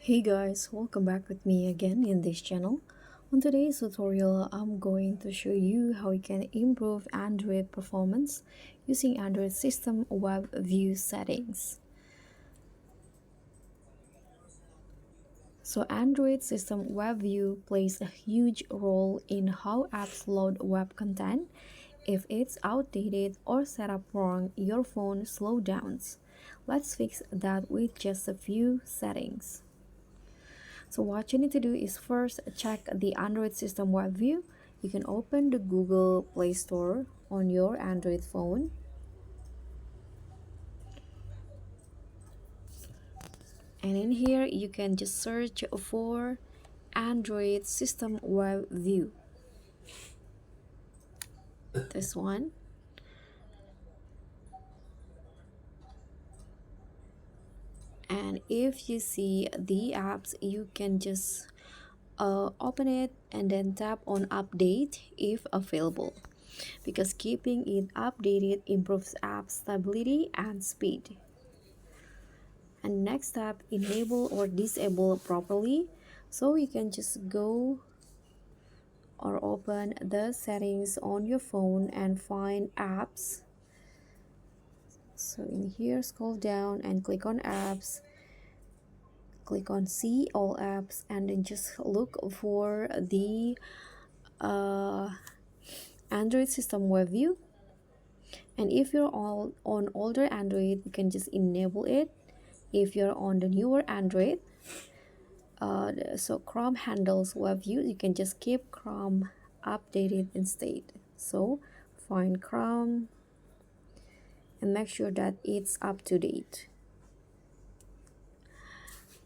Hey guys, welcome back with me again in this channel. On today's tutorial, I'm going to show you how you can improve Android performance using Android System WebView settings. So Android System WebView plays a huge role in how apps load web content. If it's outdated or set up wrong, your phone slows down. Let's fix that with just a few settings. So what you need to do is first check the Android System WebView. You can open the Google Play Store on your Android phone. And in here, you can just search for Android System WebView. This one. And if you see the apps, you can just open it and then tap on update if available, because keeping it updated improves app stability and speed. And next step, enable or disable properly. So you can just go or open the settings on your phone and find apps. So in here, scroll down and click on apps, click on see all apps, and then just look for the Android System WebView. And if you're all on older Android, you can just enable it. If you're on the newer Android, so Chrome handles WebView, you can just keep Chrome updated instead. So find Chrome and make sure that it's up to date.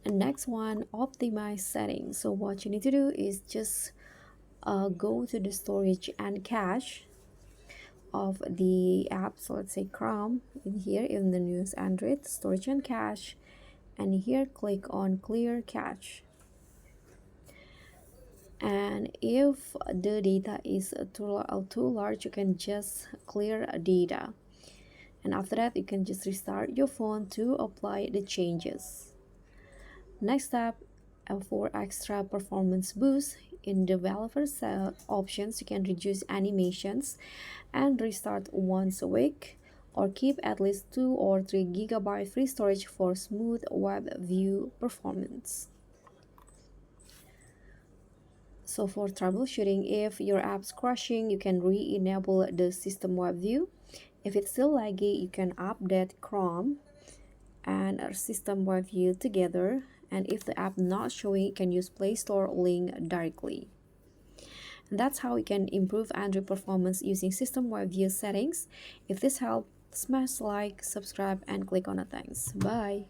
And next one, optimize settings. So what you need to do is just go to the storage and cache of the app. So let's say Chrome in here in the newest Android, storage and cache, and here click on clear cache. And if the data is too large, you can just clear data, and after that you can just restart your phone to apply the changes. Next step, for extra performance boost, in developer options you can reduce animations and restart once a week, or keep at least 2 or 3 GB free storage for smooth web view performance. So for troubleshooting, if your app's crashing, you can re-enable the system web view. If it's still laggy, you can update Chrome and system web view together. And if the app not showing, you can use Play Store link directly. And that's how you can improve Android performance using system web view settings. If this helped, smash like, subscribe, and click on the thanks. Bye.